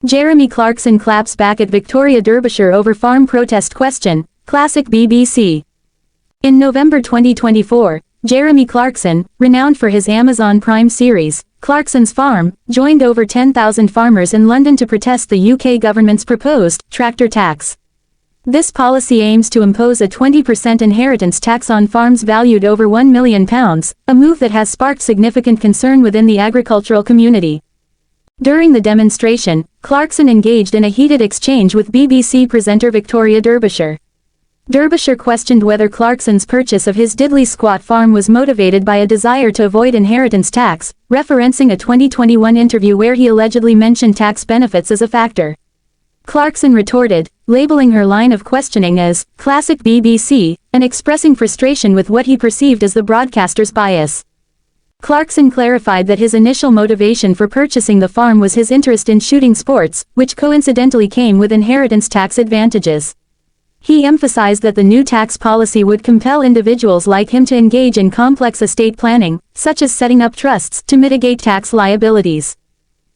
Jeremy Clarkson claps back at Victoria Derbyshire over farm protest question, classic BBC. In November 2024, Jeremy Clarkson, renowned for his Amazon Prime series, Clarkson's Farm, joined over 10,000 farmers in London to protest the UK government's proposed tractor tax. This policy aims to impose a 20% inheritance tax on farms valued over £1 million, a move that has sparked significant concern within the agricultural community. During the demonstration, Clarkson engaged in a heated exchange with BBC presenter Victoria Derbyshire. Derbyshire questioned whether Clarkson's purchase of his diddly squat farm was motivated by a desire to avoid inheritance tax, referencing a 2021 interview where he allegedly mentioned tax benefits as a factor. Clarkson retorted, labeling her line of questioning as classic BBC, and expressing frustration with what he perceived as the broadcaster's bias. Clarkson clarified that his initial motivation for purchasing the farm was his interest in shooting sports, which coincidentally came with inheritance tax advantages. He emphasized that the new tax policy would compel individuals like him to engage in complex estate planning, such as setting up trusts, to mitigate tax liabilities.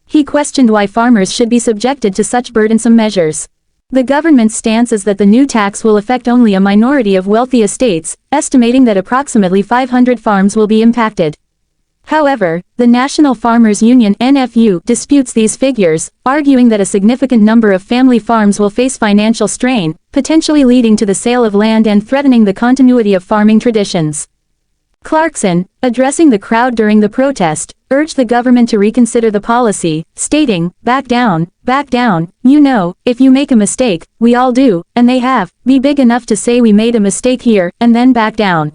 He questioned why farmers should be subjected to such burdensome measures. The government's stance is that the new tax will affect only a minority of wealthy estates, estimating that approximately 500 farms will be impacted. However, the National Farmers Union (NFU) disputes these figures, arguing that a significant number of family farms will face financial strain, potentially leading to the sale of land and threatening the continuity of farming traditions. Clarkson, addressing the crowd during the protest, urged the government to reconsider the policy, stating, back down, you know, if you make a mistake, we all do, and they have, be big enough to say we made a mistake here, and then back down."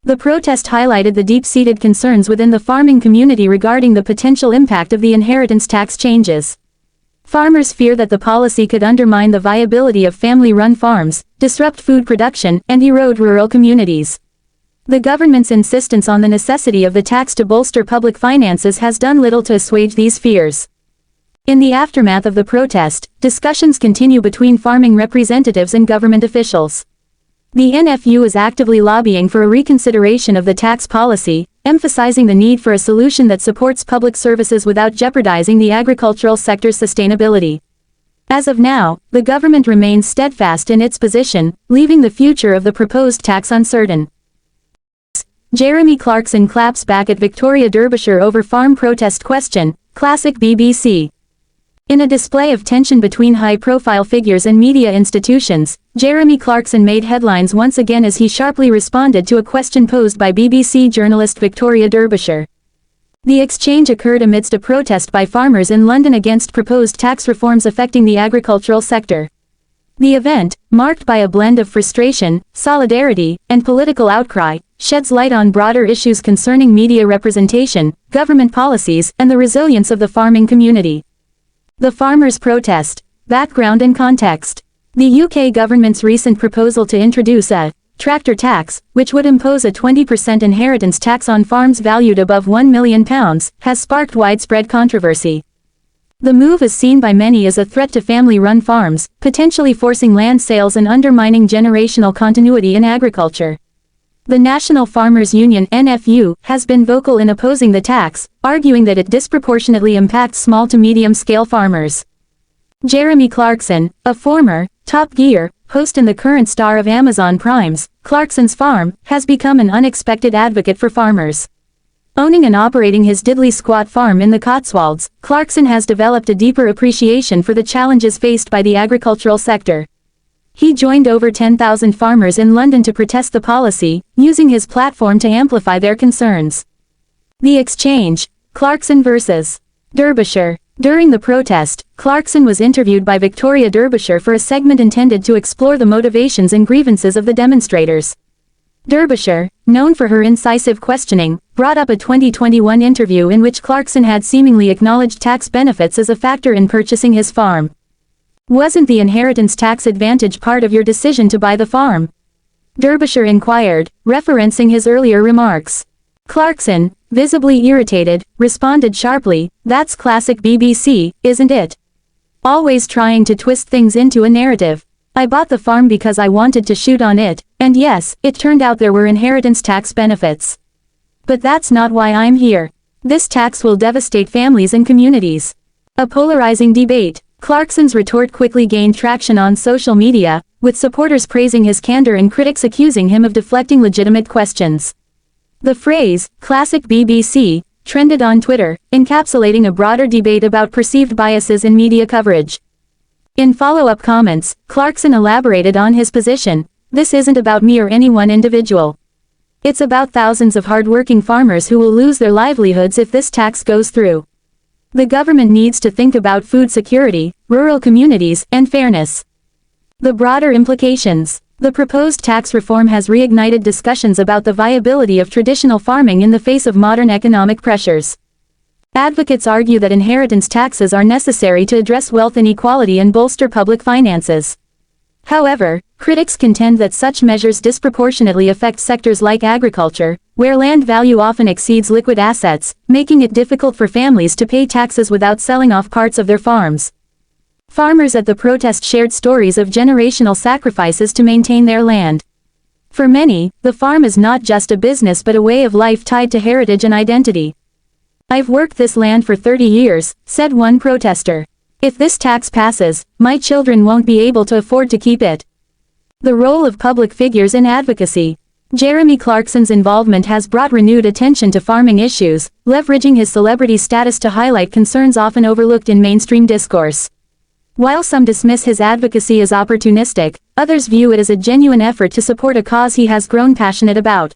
The protest highlighted the deep-seated concerns within the farming community regarding the potential impact of the inheritance tax changes. Farmers fear that the policy could undermine the viability of family-run farms, disrupt food production, and erode rural communities. The government's insistence on the necessity of the tax to bolster public finances has done little to assuage these fears. In the aftermath of the protest, discussions continue between farming representatives and government officials. The NFU is actively lobbying for a reconsideration of the tax policy, emphasizing the need for a solution that supports public services without jeopardizing the agricultural sector's sustainability. As of now, the government remains steadfast in its position, leaving the future of the proposed tax uncertain. Jeremy Clarkson claps back at Victoria Derbyshire over farm protest question, classic BBC. In a display of tension between high-profile figures and media institutions, Jeremy Clarkson made headlines once again as he sharply responded to a question posed by BBC journalist Victoria Derbyshire. The exchange occurred amidst a protest by farmers in London against proposed tax reforms affecting the agricultural sector. The event, marked by a blend of frustration, solidarity, and political outcry, sheds light on broader issues concerning media representation, government policies, and the resilience of the farming community. The farmers' protest. Background and context. The UK government's recent proposal to introduce a tractor tax, which would impose a 20% inheritance tax on farms valued above £1 million, has sparked widespread controversy. The move is seen by many as a threat to family-run farms, potentially forcing land sales and undermining generational continuity in agriculture. The National Farmers Union (NFU) has been vocal in opposing the tax, arguing that it disproportionately impacts small to medium-scale farmers. Jeremy Clarkson, a former Top Gear host and the current star of Amazon Prime's Clarkson's Farm, has become an unexpected advocate for farmers. Owning and operating his diddly squat farm in the Cotswolds, Clarkson has developed a deeper appreciation for the challenges faced by the agricultural sector. He joined over 10,000 farmers in London to protest the policy, using his platform to amplify their concerns. The exchange. Clarkson vs. Derbyshire. During the protest, Clarkson was interviewed by Victoria Derbyshire for a segment intended to explore the motivations and grievances of the demonstrators. Derbyshire, known for her incisive questioning, brought up a 2021 interview in which Clarkson had seemingly acknowledged tax benefits as a factor in purchasing his farm. "Wasn't the inheritance tax advantage part of your decision to buy the farm?" Derbyshire inquired, referencing his earlier remarks. Clarkson, visibly irritated, responded sharply, "That's classic BBC, isn't it? Always trying to twist things into a narrative. I bought the farm because I wanted to shoot on it, and yes, it turned out there were inheritance tax benefits. But that's not why I'm here. This tax will devastate families and communities." A polarizing debate. Clarkson's retort quickly gained traction on social media, with supporters praising his candor and critics accusing him of deflecting legitimate questions. The phrase, "classic BBC," trended on Twitter, encapsulating a broader debate about perceived biases in media coverage. In follow-up comments, Clarkson elaborated on his position: "This isn't about me or any one individual. It's about thousands of hard-working farmers who will lose their livelihoods if this tax goes through. The government needs to think about food security, rural communities, and fairness." The broader implications. The proposed tax reform has reignited discussions about the viability of traditional farming in the face of modern economic pressures. Advocates argue that inheritance taxes are necessary to address wealth inequality and bolster public finances. However, critics contend that such measures disproportionately affect sectors like agriculture, where land value often exceeds liquid assets, making it difficult for families to pay taxes without selling off parts of their farms. Farmers at the protest shared stories of generational sacrifices to maintain their land. For many, the farm is not just a business but a way of life tied to heritage and identity. "I've worked this land for 30 years, said one protester. "If this tax passes, my children won't be able to afford to keep it." The role of public figures in advocacy. Jeremy Clarkson's involvement has brought renewed attention to farming issues, leveraging his celebrity status to highlight concerns often overlooked in mainstream discourse. While some dismiss his advocacy as opportunistic, others view it as a genuine effort to support a cause he has grown passionate about.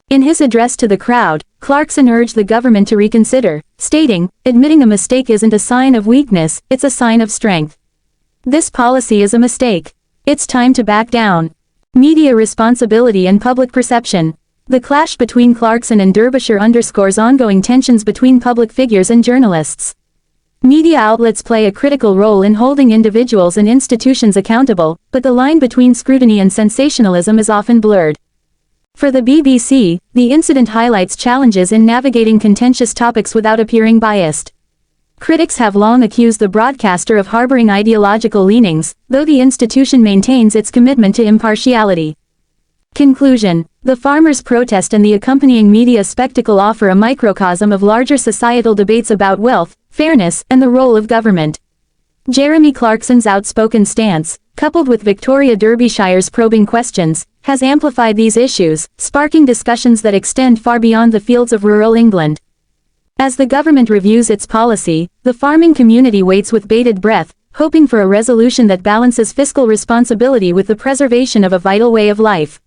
In his address to the crowd, Clarkson urged the government to reconsider, stating, "Admitting a mistake isn't a sign of weakness, it's a sign of strength. This policy is a mistake. It's time to back down." Media responsibility and public perception. The clash between Clarkson and Derbyshire underscores ongoing tensions between public figures and journalists. Media outlets play a critical role in holding individuals and institutions accountable, but the line between scrutiny and sensationalism is often blurred. For the BBC, the incident highlights challenges in navigating contentious topics without appearing biased. Critics have long accused the broadcaster of harboring ideological leanings, though the institution maintains its commitment to impartiality. Conclusion. The farmers' protest and the accompanying media spectacle offer a microcosm of larger societal debates about wealth, fairness, and the role of government. Jeremy Clarkson's outspoken stance, coupled with Victoria Derbyshire's probing questions, has amplified these issues, sparking discussions that extend far beyond the fields of rural England. As the government reviews its policy, the farming community waits with bated breath, hoping for a resolution that balances fiscal responsibility with the preservation of a vital way of life.